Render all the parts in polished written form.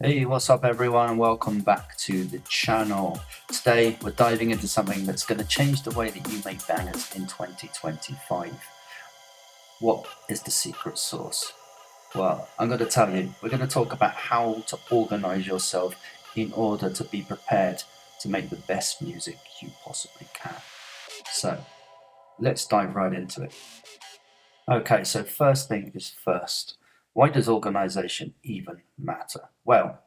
Hey, what's up everyone, and welcome back to the channel. Today we're diving into something that's going to change the way that you make bangers in 2025. What is the secret sauce? Well, I'm going to tell you. We're going to talk about how to organize yourself in order to be prepared to make the best music you possibly can. So let's dive right into it. Okay, so first thing is first. Why does organization even matter? Well,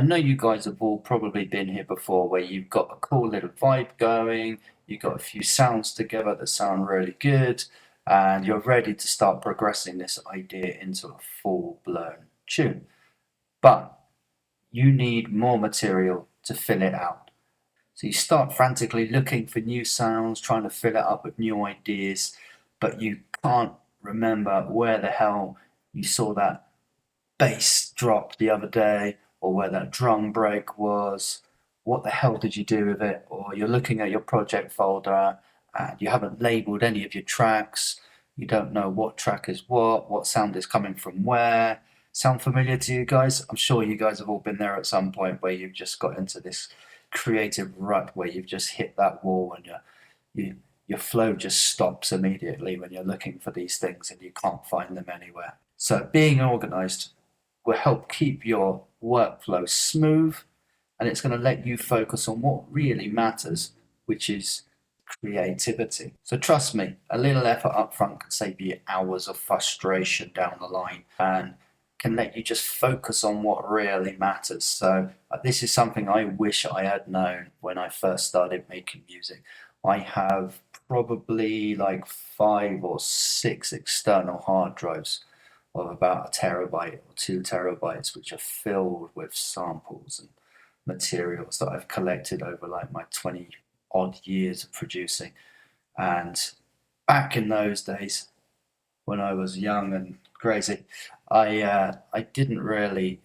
I know you guys have all probably been here before where you've got a cool little vibe going, you've got a few sounds together that sound really good, and you're ready to start progressing this idea into a full-blown tune. But you need more material to fill it out. So you start frantically looking for new sounds, trying to fill it up with new ideas, but you can't remember where the hell you saw that bass drop the other day, or where that drum break was. What the hell did you do with it? Or you're looking at your project folder and you haven't labeled any of your tracks. You don't know what track is what sound is coming from where. Sound familiar to you guys? I'm sure you guys have all been there at some point where you've just got into this creative rut where you've just hit that wall and your flow just stops immediately when you're looking for these things and you can't find them anywhere. So being organized will help keep your workflow smooth, and it's going to let you focus on what really matters, which is creativity. So trust me, a little effort up front can save you hours of frustration down the line and can let you just focus on what really matters. So this is something I wish I had known when I first started making music. I have probably like 5 or 6 external hard drives of about a terabyte or 2 terabytes, which are filled with samples and materials that I've collected over like my 20 odd years of producing. And back in those days, when I was young and crazy, I didn't really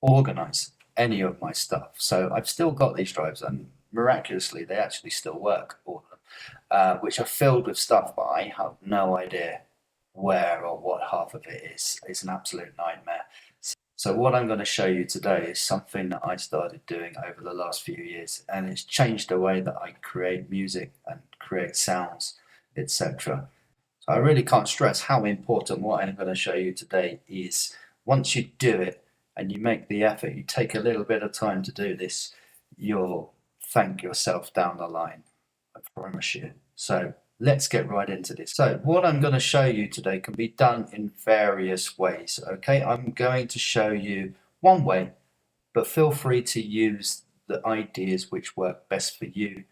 organize any of my stuff. So I've still got these drives, and miraculously, they actually still work, all of them, which are filled with stuff, but I have no idea where or what half of it is. It's an absolute nightmare. So what I'm going to show you today is something that I started doing over the last few years, and it's changed the way that I create music and create sounds, etc. So I really can't stress how important what I'm going to show you today is. Once you do it and you make the effort, you take a little bit of time to do this, you'll thank yourself down the line. I promise you. So let's get right into this. So what I'm going to show you today can be done in various ways. Okay, I'm going to show you one way, but feel free to use the ideas which work best for you.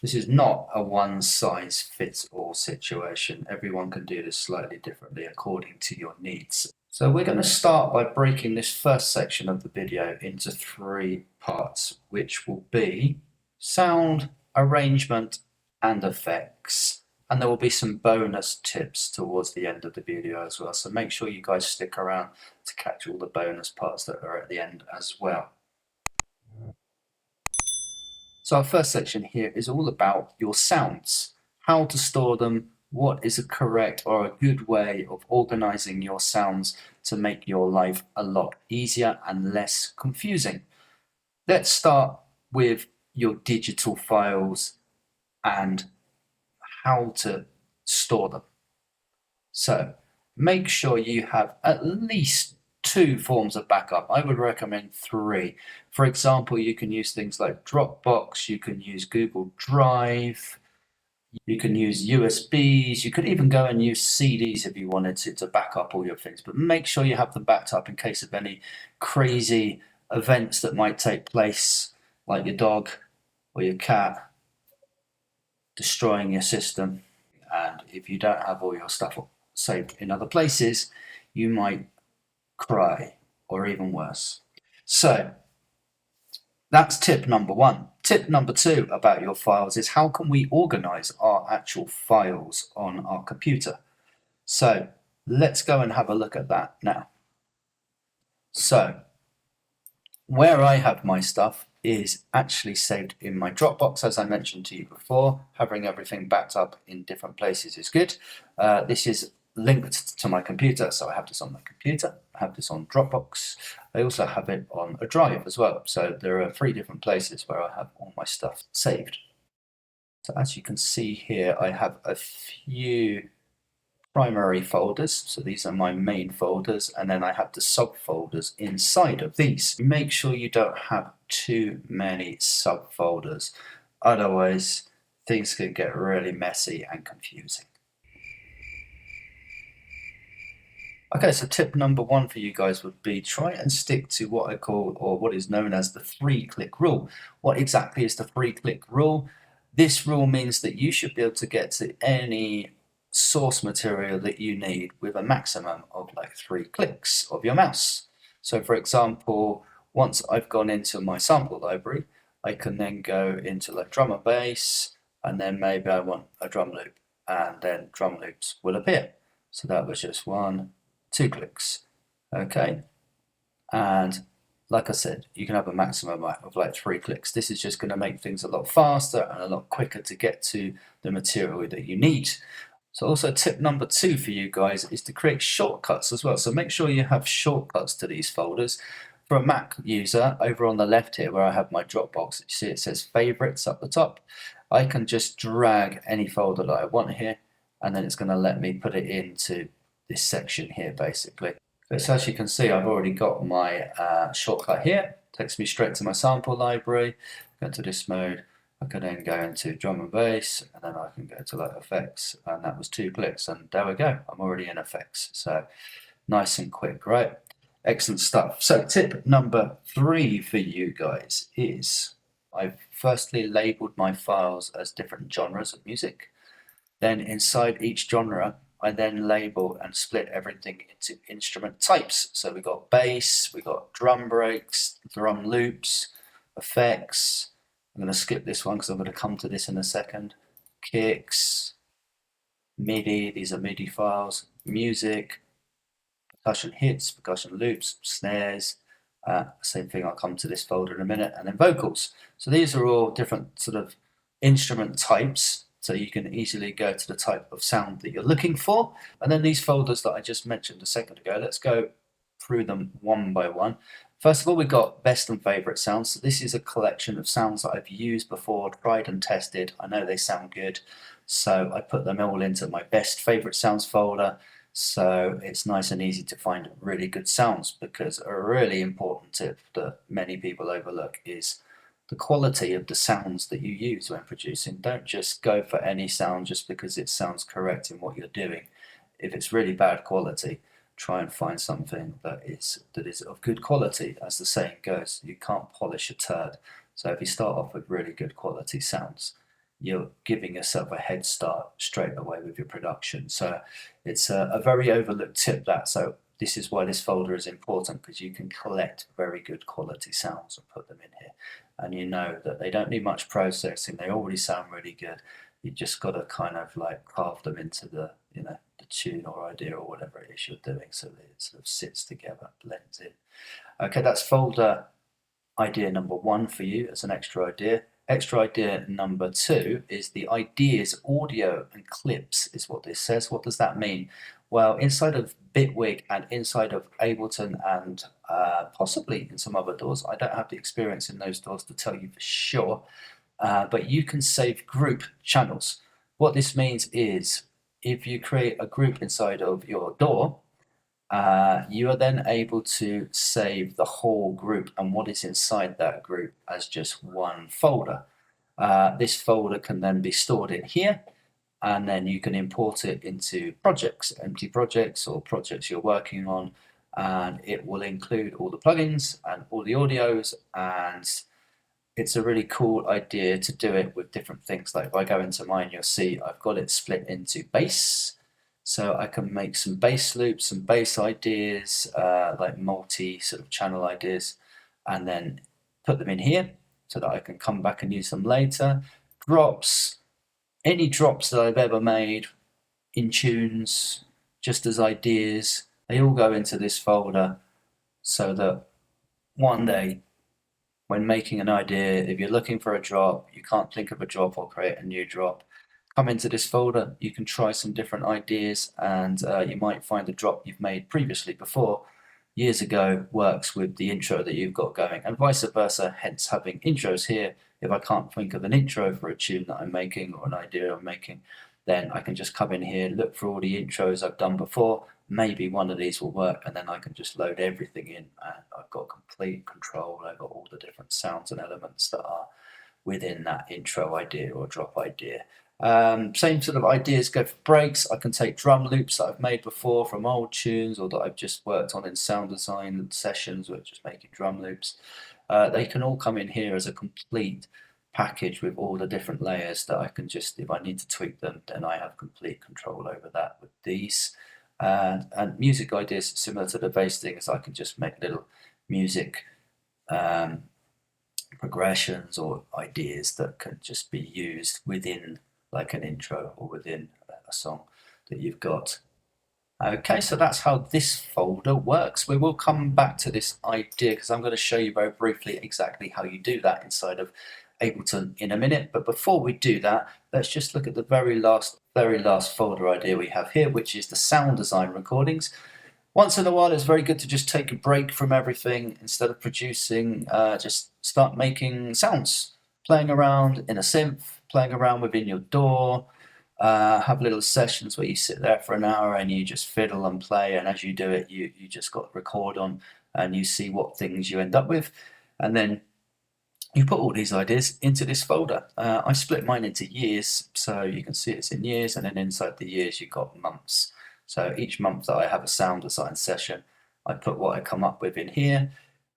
This is not a one size fits all situation. Everyone can do this slightly differently according to your needs. So we're going to start by breaking this first section of the video into 3 parts, which will be sound, arrangement, and effects. And there will be some bonus tips towards the end of the video as well. So make sure you guys stick around to catch all the bonus parts that are at the end as well. So our first section here is all about your sounds, how to store them, what is a correct or a good way of organizing your sounds to make your life a lot easier and less confusing. Let's start with your digital files and how to store them. So make sure you have at least 2 forms of backup. I would recommend 3. For example, you can use things like Dropbox, you can use Google Drive, you can use USBs, you could even go and use CDs if you wanted to back up all your things, but make sure you have them backed up in case of any crazy events that might take place, like your dog or your cat destroying your system. And if you don't have all your stuff saved in other places, you might cry, or even worse. So that's tip number 1. Tip number 2 about your files is how can we organize our actual files on our computer? So let's go and have a look at that now. So where I have my stuff is actually saved in my Dropbox, as I mentioned to you before. Having everything backed up in different places is good. This is linked to my computer. So I have this on my computer, I have this on Dropbox, I also have it on a drive as well. So there are 3 different places where I have all my stuff saved. So as you can see here, I have a few primary folders. So these are my main folders, and then I have the subfolders inside of these. Make sure you don't have too many subfolders, otherwise things can get really messy and confusing. Okay, so tip number 1 for you guys would be try and stick to what I call, or what is known as, the 3-click rule. What exactly is the 3-click rule? This rule means that you should be able to get to any source material that you need with a maximum of like 3 clicks of your mouse. So for example, once I've gone into my sample library, I can then go into like drum and bass, and then maybe I want a drum loop, and then drum loops will appear. So that was just 1, 2 clicks. Okay, and like I said, you can have a maximum of like 3 clicks. This is just going to make things a lot faster and a lot quicker to get to the material that you need. So also tip number 2 for you guys is to create shortcuts as well. So make sure you have shortcuts to these folders. For a Mac user, over on the left here where I have my Dropbox, you see it says favorites up the top. I can just drag any folder that I want here, and then it's going to let me put it into this section here basically. So as you can see, I've already got my shortcut here. It takes me straight to my sample library. Go into this mode. I can then go into drum and bass, and then I can go to like effects, and that was 2 clicks, and there we go. I'm already in effects. So nice and quick, right? Excellent stuff. So tip number 3 for you guys is I've firstly labeled my files as different genres of music. Then inside each genre, I then label and split everything into instrument types. So we've got bass, we've got drum breaks, drum loops, effects. I'm going to skip this one because I'm going to come to this in a second. Kicks, MIDI, these are MIDI files, music, percussion hits, percussion loops, snares. Same thing, I'll come to this folder in a minute, and then vocals. So these are all different sort of instrument types, so you can easily go to the type of sound that you're looking for. And then these folders that I just mentioned a second ago, let's go through them one by one. First of all, we've got best and favorite sounds. So this is a collection of sounds that I've used before, tried and tested. I know they sound good, so I put them all into my best favorite sounds folder. So it's nice and easy to find really good sounds, because a really important tip that many people overlook is the quality of the sounds that you use when producing. Don't just go for any sound just because it sounds correct in what you're doing. If it's really bad quality, try and find something that is of good quality. As the saying goes, you can't polish a turd. So if you start off with really good quality sounds, you're giving yourself a head start straight away with your production. So it's a very overlooked tip, that. So this is why this folder is important, because you can collect very good quality sounds and put them in here. And you know that they don't need much processing. They already sound really good. You just got to kind of like carve them into the, the tune or idea or whatever it is you're doing, so that it sort of sits together, blends in. Okay, that's folder idea number 1 for you as an extra idea. Extra idea number 2 is the ideas, audio and clips is what this says. What does that mean? Well, inside of Bitwig and inside of Ableton and possibly in some other DAWs, I don't have the experience in those DAWs to tell you for sure, but you can save group channels. What this means is if you create a group inside of your DAW, you are then able to save the whole group and what is inside that group as just one folder. This folder can then be stored in here, and then you can import it into projects, empty projects or projects you're working on, and it will include all the plugins and all the audios. And it's a really cool idea to do it with different things. Like if I go into mine, you'll see I've got it split into bass. So I can make some bass loops, some bass ideas, like multi sort of channel ideas, and then put them in here so that I can come back and use them later. Drops, any drops that I've ever made in tunes, just as ideas, they all go into this folder, so that one day when making an idea, if you're looking for a drop, you can't think of a drop or create a new drop, come into this folder, you can try some different ideas, and you might find the drop you've made previously before years ago works with the intro that you've got going, and vice versa, hence having intros here. If I can't think of an intro for a tune that I'm making or an idea I'm making, then I can just come in here, look for all the intros I've done before, maybe one of these will work, and then I can just load everything in, and I've got complete control over all the different sounds and elements that are within that intro idea or drop idea. Same sort of ideas go for breaks. I can take drum loops that I've made before from old tunes or that I've just worked on in sound design sessions where just making drum loops. They can all come in here as a complete package with all the different layers that I can just, if I need to tweak them, then I have complete control over that with these. And music ideas, similar to the bass things, I can just make little music progressions or ideas that can just be used within like an intro or within a song that you've got. Okay, so that's how this folder works. We will come back to this idea because I'm going to show you very briefly exactly how you do that inside of Ableton in a minute. But before we do that, let's just look at the very last folder idea we have here, which is the sound design recordings. Once in a while, it's very good to just take a break from everything. Instead of producing, just start making sounds, playing around in a synth, playing around within your DAW. Have little sessions where you sit there for an hour and you just fiddle and play, and as you do it, you just got record on and you see what things you end up with, and then you put all these ideas into this folder. I split mine into years, so you can see it's in years, and then inside the years you've got months. So each month that I have a sound design session, I put what I come up with in here.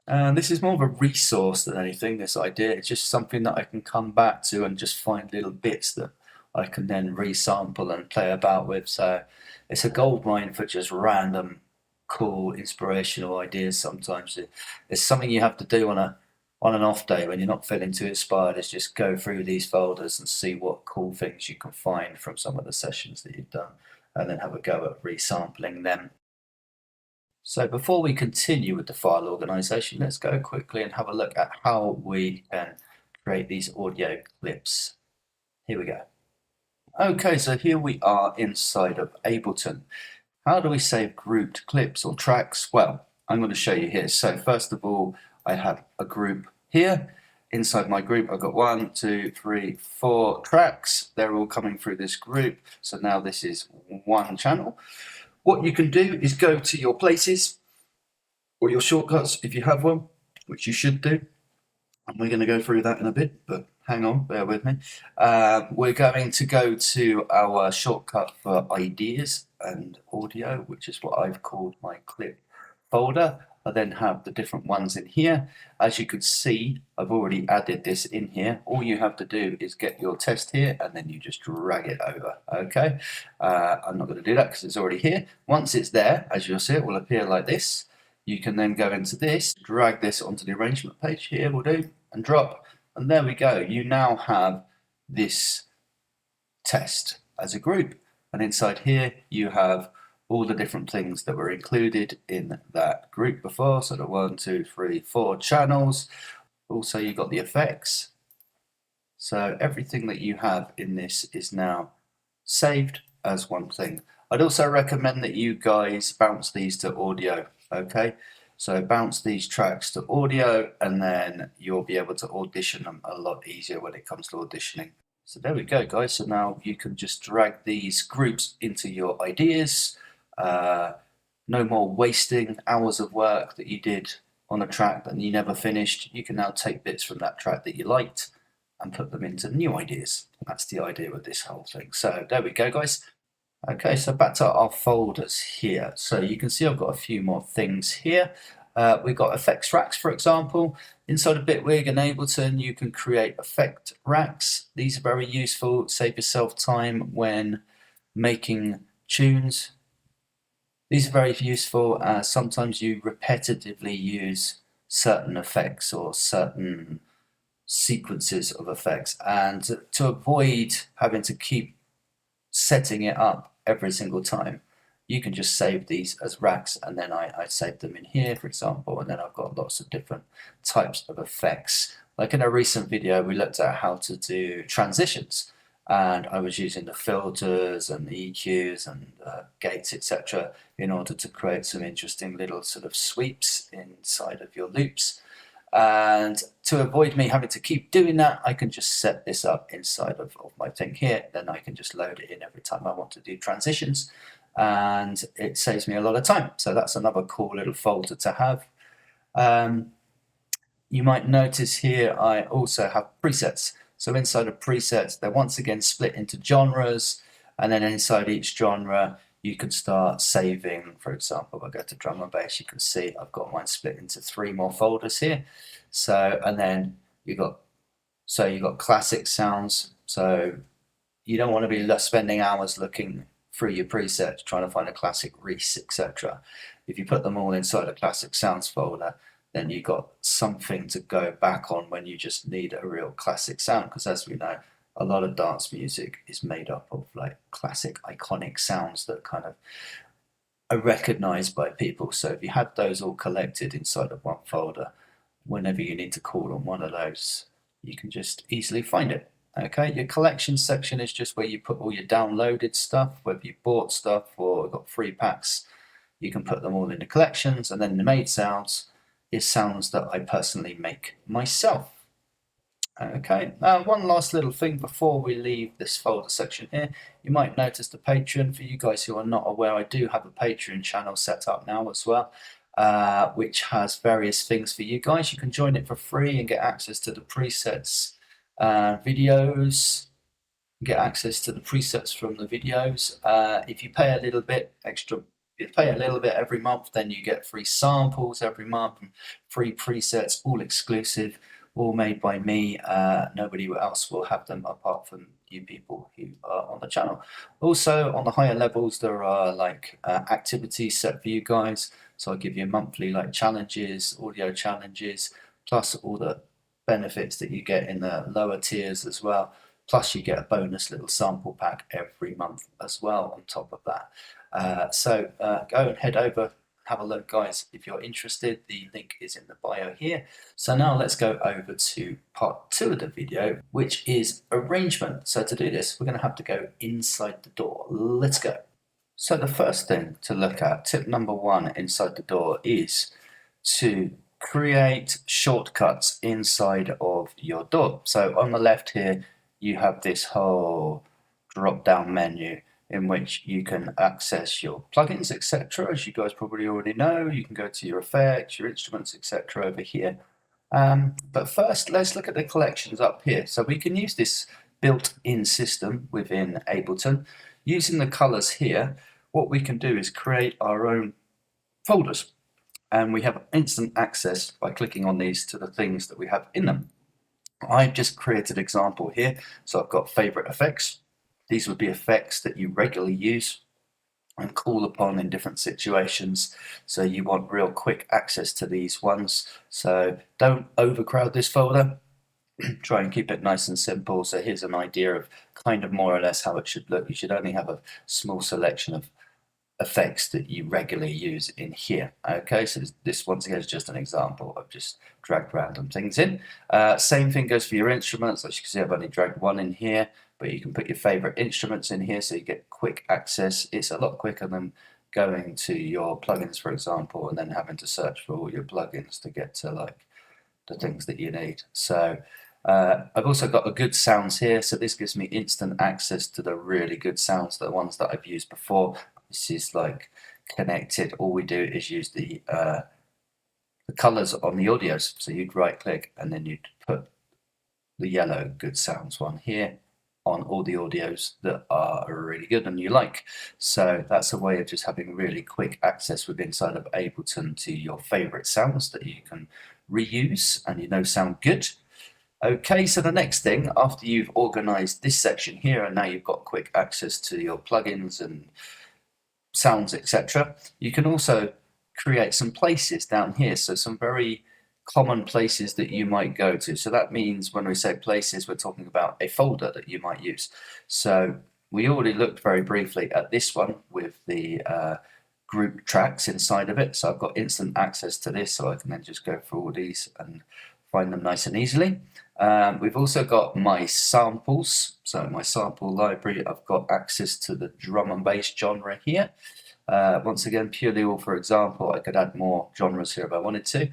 And this is more of a resource than anything, this idea. It's just something that I can come back to and just find little bits that I can then resample and play about with. So it's a goldmine for just random, cool, inspirational ideas sometimes. It's something you have to do on an off day when you're not feeling too inspired, is just go through these folders and see what cool things you can find from some of the sessions that you've done, and then have a go at resampling them. So before we continue with the file organization, let's go quickly and have a look at how we can create these audio clips. Here we go. Okay, so here we are inside of Ableton. How do we save grouped clips or tracks? Well, I'm going to show you here. So first of all, I have a group here. Inside my group, I've got 1, 2, 3, 4 tracks. They're all coming through this group. So now this is one channel. What you can do is go to your places or your shortcuts if you have one, which you should do. And we're going to go through that in a bit, but hang on, bear with me. We're going to go to our shortcut for ideas and audio, which is what I've called my clip folder. I then have the different ones in here. As you can see, I've already added this in here. All you have to do is get your test here and then you just drag it over, okay? I'm not going to do that because it's already here. Once it's there, as you'll see, it will appear like this. You can then go into this, drag this onto the arrangement page here, will do, and drop. And there we go. You now have this test as a group. And inside here, you have all the different things that were included in that group before. So the 1, 2, 3, 4 channels. Also, you've got the effects. So everything that you have in this is now saved as one thing. I'd also recommend that you guys bounce these to audio, okay? So bounce these tracks to audio and then you'll be able to audition them a lot easier when it comes to auditioning. So there we go, guys. So now you can just drag these groups into your ideas. No more wasting hours of work that you did on a track that you never finished. You can now take bits from that track that you liked and put them into new ideas. That's the idea with this whole thing. So there we go, guys. Okay, so back to our folders here. So you can see I've got a few more things here. We've got effects racks, for example. Inside of Bitwig and Ableton, you can create effect racks. These are very useful. Save yourself time when making tunes. These are very useful. Sometimes you repetitively use certain effects or certain sequences of effects, and to avoid having to keep setting it up every single time, you can just save these as racks, and then I save them in here, for example, and then I've got lots of different types of effects. Like in a recent video, we looked at how to do transitions, and I was using the filters and the EQs and gates, etc., in order to create some interesting little sort of sweeps inside of your loops. And to avoid me having to keep doing that, I can just set this up inside of my thing here. Then I can just load it in every time I want to do transitions, and it saves me a lot of time. So that's another cool little folder to have. You might notice here I also have presets. So inside of presets, they're once again split into genres, and then inside each genre, you could start saving. For example, if I go to drum and bass, you can see I've got mine split into 3 more folders here. So, and then you've got classic sounds. So you don't want to be spending hours looking through your presets trying to find a classic Reese, etc. If you put them all inside a classic sounds folder, then you've got something to go back on when you just need a real classic sound, because as we know, a lot of dance music is made up of like classic iconic sounds that kind of are recognized by people. So if you had those all collected inside of one folder, whenever you need to call on one of those, you can just easily find it. Okay, your collection section is just where you put all your downloaded stuff, whether you bought stuff or got free packs, you can put them all into collections. And then the made sounds is sounds that I personally make myself. Okay, one last little thing before we leave this folder section here. You might notice the Patreon. For you guys who are not aware, I do have a Patreon channel set up now as well, which has various things for you guys. You can join it for free and get access to the presets, videos, get access to the presets from the videos. If you pay a little bit extra, if you pay a little bit every month, then you get free samples every month and free presets, all exclusive, all made by me. Nobody else will have them apart from you people who are on the channel. Also, on the higher levels, there are like activities set for you guys. So I give you monthly like challenges, audio challenges, plus all the benefits that you get in the lower tiers as well. Plus you get a bonus little sample pack every month as well on top of that. So go and head over, have a look, guys, if you're interested. The link is in the bio here. So now let's go over to part 2 of the video, which is arrangement. So to do this, we're going to have to go inside the door. Let's go. So the first thing to look at, tip number 1 inside the door, is to create shortcuts inside of your door. So on the left here, you have this whole drop-down menu in which you can access your plugins, etc. As you guys probably already know, you can go to your effects, your instruments, etc. over here. But first, let's look at the collections up here. So we can use this built-in system within Ableton. Using the colors here, what we can do is create our own folders. And we have instant access by clicking on these to the things that we have in them. I've just created an example here. So I've got favorite effects. These would be effects that you regularly use and call upon in different situations. So you want real quick access to these ones. So don't overcrowd this folder. Try and keep it nice and simple. So here's an idea of kind of more or less how it should look. You should only have a small selection of effects that you regularly use in here. Okay, so this once again is just an example. I've just dragged random things in. Same thing goes for your instruments. As you can see, I've only dragged one in here, but you can put your favorite instruments in here so you get quick access. It's a lot quicker than going to your plugins, for example, and then having to search for all your plugins to get to like the things that you need. So I've also got the good sounds here, so this gives me instant access to the really good sounds, the ones that I've used before. This is like connected. All we do is use the colors on the audios. So you'd right click and then you'd put the yellow good sounds one here on all the audios that are really good and you like. So that's a way of just having really quick access with inside of Ableton to your favorite sounds that you can reuse and you know sound good. Okay, so the next thing, after you've organized this section here and now you've got quick access to your plugins and sounds, etc., you can also create some places down here. So some very common places that you might go to. So that means when we say places, we're talking about a folder that you might use. So we already looked very briefly at this one with the group tracks inside of it. So I've got instant access to this, so I can then just go through all these and find them nice and easily. We've also got my samples. So my sample library, I've got access to the drum and bass genre here. Once again, purely or for example, I could add more genres here if I wanted to.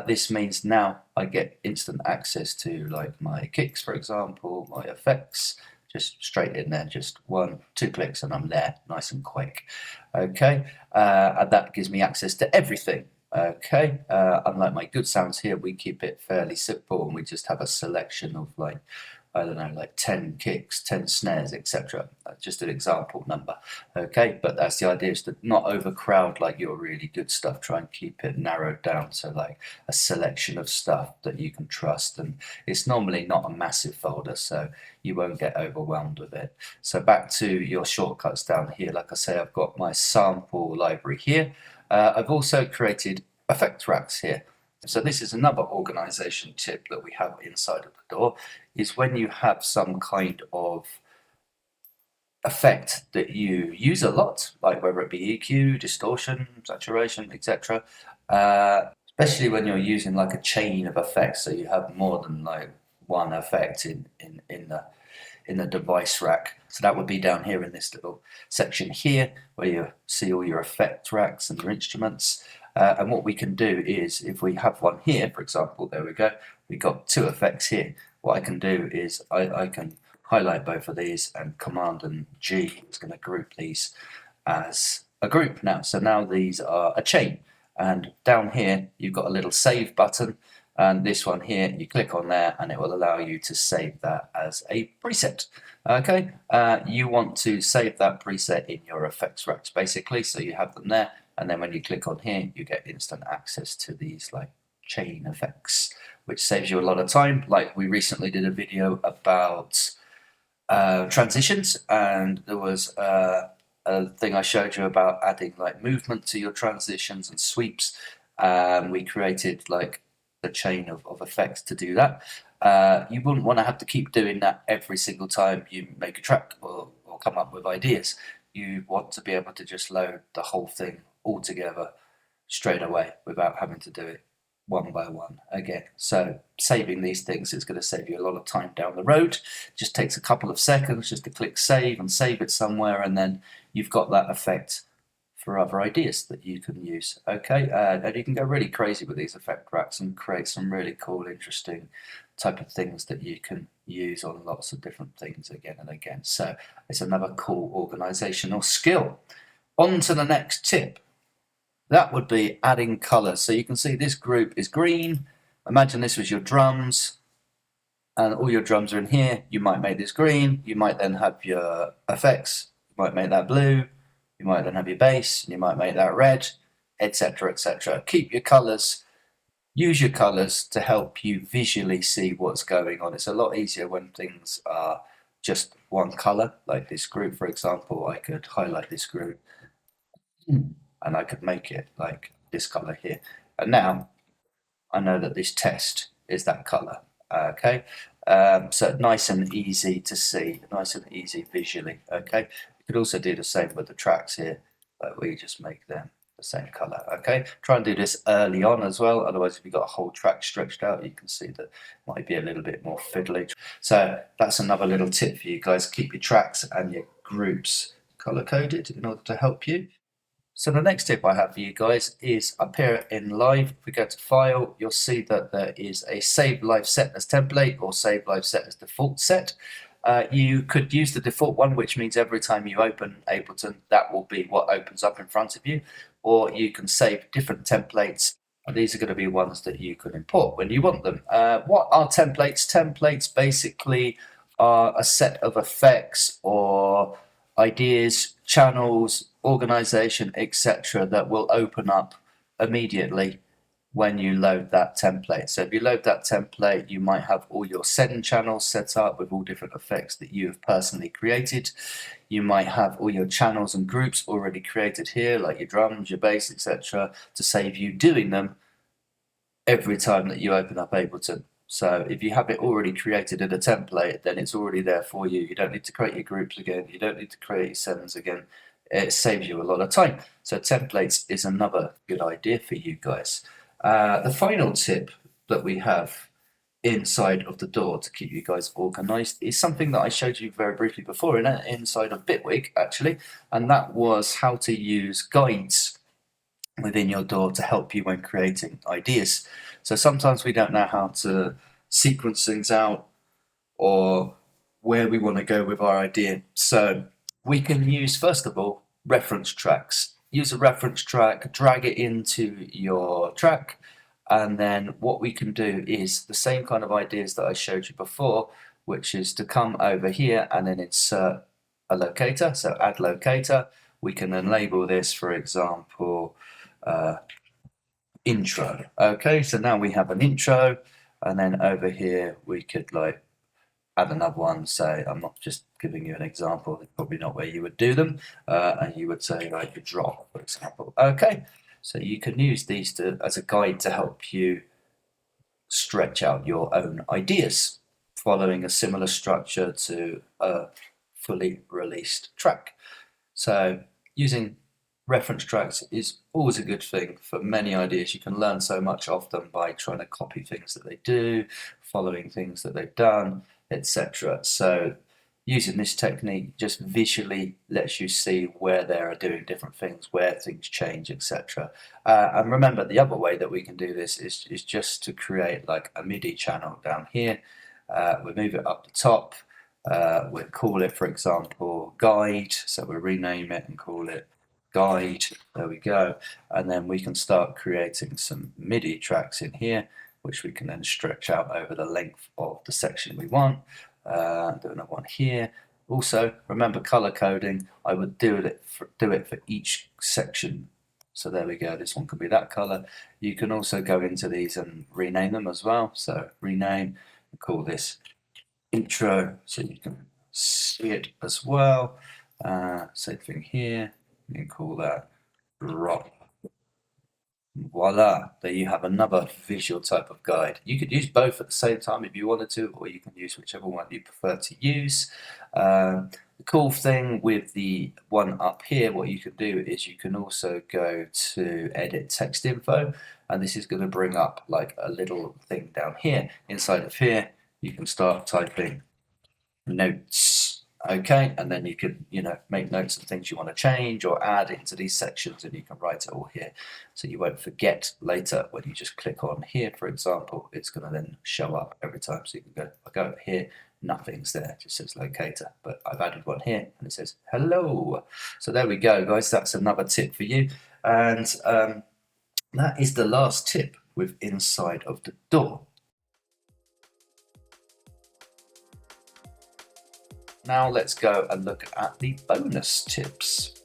This means now I get instant access to like my kicks, for example, my effects, just straight in there, just 1-2 clicks and I'm there, nice and quick. Okay, and that gives me access to everything. Okay, unlike my good sounds here, we keep it fairly simple and we just have a selection of like, I don't know, like 10 kicks, 10 snares, etc. Just an example number. Okay, but that's the idea, is to not overcrowd like your really good stuff. Try and keep it narrowed down, so like a selection of stuff that you can trust, and it's normally not a massive folder, so you won't get overwhelmed with it. So back to your shortcuts down here, like I say, I've got my sample library here. I've also created effect racks here. So this is another organization tip that we have inside of the door, is when you have some kind of effect that you use a lot, like whether it be EQ, distortion, saturation, etc. Especially when you're using like a chain of effects, so you have more than like one effect in the device rack. So that would be down here in this little section here, where you see all your effect racks and your instruments. And what we can do is, if we have one here, for example, there we go, we've got 2 effects here. What I can do is I can highlight both of these, and Command and G is going to group these as a group now. So now these are a chain. And down here, you've got a little save button. And this one here, you click on there and it will allow you to save that as a preset. Okay, you want to save that preset in your effects racks basically, so you have them there, and then when you click on here, you get instant access to these like chain effects, which saves you a lot of time. Like we recently did a video about transitions, and there was a thing I showed you about adding like movement to your transitions and sweeps. We created like a chain of effects to do that. You wouldn't want to have to keep doing that every single time you make a track or come up with ideas. You want to be able to just load the whole thing all together straight away without having to do it one by one again. So saving these things is going to save you a lot of time down the road. It just takes a couple of seconds just to click save and save it somewhere, and then you've got that effect for other ideas that you can use. Okay, and you can go really crazy with these effect racks and create some really cool, interesting type of things that you can use on lots of different things again and again. So it's another cool organizational skill. On to the next tip. That would be adding colors. So you can see this group is green. Imagine this was your drums, and all your drums are in here. You might make this green. You might then have your effects. You might make that blue. You might then have your bass, and you might make that red, etc., etc. Keep your colors. Use your colors to help you visually see what's going on. It's a lot easier when things are just one color, like this group, for example. I could highlight this group, and I could make it like this color here. And now I know that this test is that color. Okay, so nice and easy to see, nice and easy visually. Okay, you could also do the same with the tracks here, but we just make them the same color. Okay, try and do this early on as well. Otherwise, if you've got a whole track stretched out, you can see that it might be a little bit more fiddly. So that's another little tip for you guys. Keep your tracks and your groups color coded in order to help you. So the next tip I have for you guys is up here in Live. If we go to File, you'll see that there is a Save Live Set as Template or Save Live Set as Default Set. You could use the default one, which means every time you open Ableton, that will be what opens up in front of you. Or you can save different templates. And these are going to be ones that you can import when you want them. What are templates? Templates basically are a set of effects or ideas, channels, organization, etc., that will open up immediately when you load that template. So if you load that template, you might have all your send channels set up with all different effects that you have personally created. You might have all your channels and groups already created here, like your drums, your bass, etc., to save you doing them every time that you open up Ableton. So if you have it already created in a template, then it's already there for you. You don't need to create your groups again. You don't need to create your sends again. It saves you a lot of time. So templates is another good idea for you guys. The final tip that we have inside of the door to keep you guys organized is something that I showed you very briefly before inside of Bitwig, actually, and that was how to use guides within your door to help you when creating ideas. So sometimes we don't know how to sequence things out or where we want to go with our idea. So we can use, first of all, reference tracks. Use a reference track, drag it into your track, and then what we can do is the same kind of ideas that I showed you before, which is to come over here and then insert a locator. So add locator. We can then label this, for example, intro. Okay, so now we have an intro, and then over here we could like add another one. Say, I'm not just giving you an example, it's probably not where you would do them, and you would say like a drop, for example. Okay, so you can use these as a guide to help you stretch out your own ideas, following a similar structure to a fully released track. So using reference tracks is always a good thing for many ideas. You can learn so much off them by trying to copy things that they do, following things that they've done, etc. So using this technique just visually lets you see where they are doing different things, where things change, etc. And remember, the other way that we can do this is just to create like a MIDI channel down here. We move it up the top. We'll call it, for example, guide. So we'll rename it and call it guide. There we go. And then we can start creating some MIDI tracks in here, which we can then stretch out over the length of the section we want. Do another one here. Also, remember color coding. I would do it for each section. So there we go. This one could be that color. You can also go into these and rename them as well. So rename and call this intro, so you can see it as well. Same thing here. You can call that drop. Voila, there you have another visual type of guide. You could use both at the same time if you wanted to, or you can use whichever one you prefer to use. The cool thing with the one up here, what you can do is you can also go to edit text info, and this is going to bring up like a little thing down here. Inside of here, you can start typing notes. Okay, and then you can, make notes of things you want to change or add into these sections, and you can write it all here. So you won't forget later when you just click on here, for example, it's going to then show up every time. So you can go, I go up here, nothing's there, it just says locator, but I've added one here and it says hello. So there we go, guys, that's another tip for you. And that is the last tip with inside of the door. Now let's go and look at the bonus tips.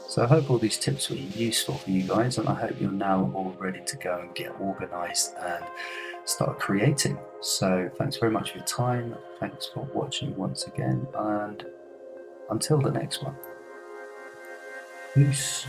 So I hope all these tips were useful for you guys, and I hope you're now all ready to go and get organised and start creating. So thanks very much for your time, thanks for watching once again, and until the next one. Peace.